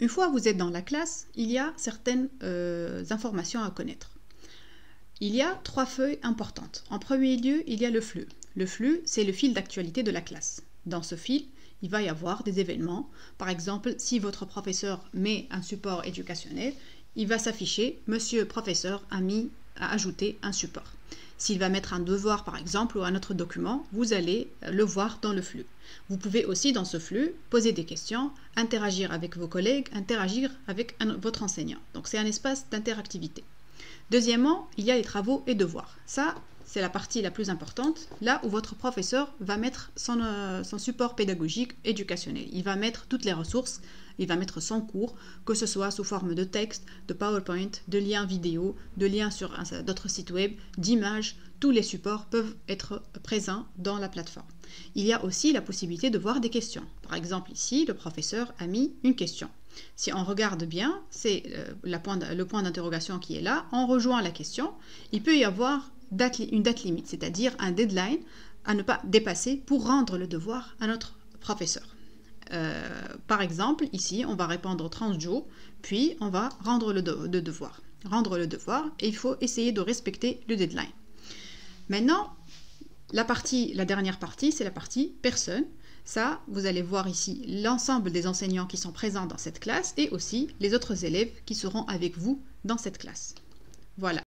Une fois que vous êtes dans la classe, il y a certaines informations à connaître. Il y a 3 feuilles importantes. En premier lieu, il y a le flux. Le flux, c'est le fil d'actualité de la classe. Dans ce fil, il va y avoir des événements. Par exemple, si votre professeur met un support éducationnel, il va s'afficher « Monsieur professeur a ajouté un support ». S'il va mettre un devoir, par exemple, ou un autre document, vous allez le voir dans le flux. Vous pouvez aussi, dans ce flux, poser des questions, interagir avec vos collègues, interagir avec votre enseignant. Donc, c'est un espace d'interactivité. Deuxièmement, il y a les travaux et devoirs. Ça, c'est la partie la plus importante, là où votre professeur va mettre son support pédagogique éducationnel. Il va mettre toutes les ressources, il va mettre son cours, que ce soit sous forme de texte, de PowerPoint, de liens vidéo, de liens sur d'autres sites web, d'images. Tous les supports peuvent être présents dans la plateforme. Il y a aussi la possibilité de voir des questions. Par exemple, ici, le professeur a mis une question. Si on regarde bien, c'est le point d'interrogation qui est là. En rejoignant la question, il peut y avoir une date limite, c'est-à-dire un deadline à ne pas dépasser pour rendre le devoir à notre professeur. Par exemple, ici, on va répondre 30 jours, puis on va rendre le devoir. Rendre le devoir, et il faut essayer de respecter le deadline. Maintenant, la dernière partie, c'est la partie personne. Ça, vous allez voir ici l'ensemble des enseignants qui sont présents dans cette classe et aussi les autres élèves qui seront avec vous dans cette classe. Voilà.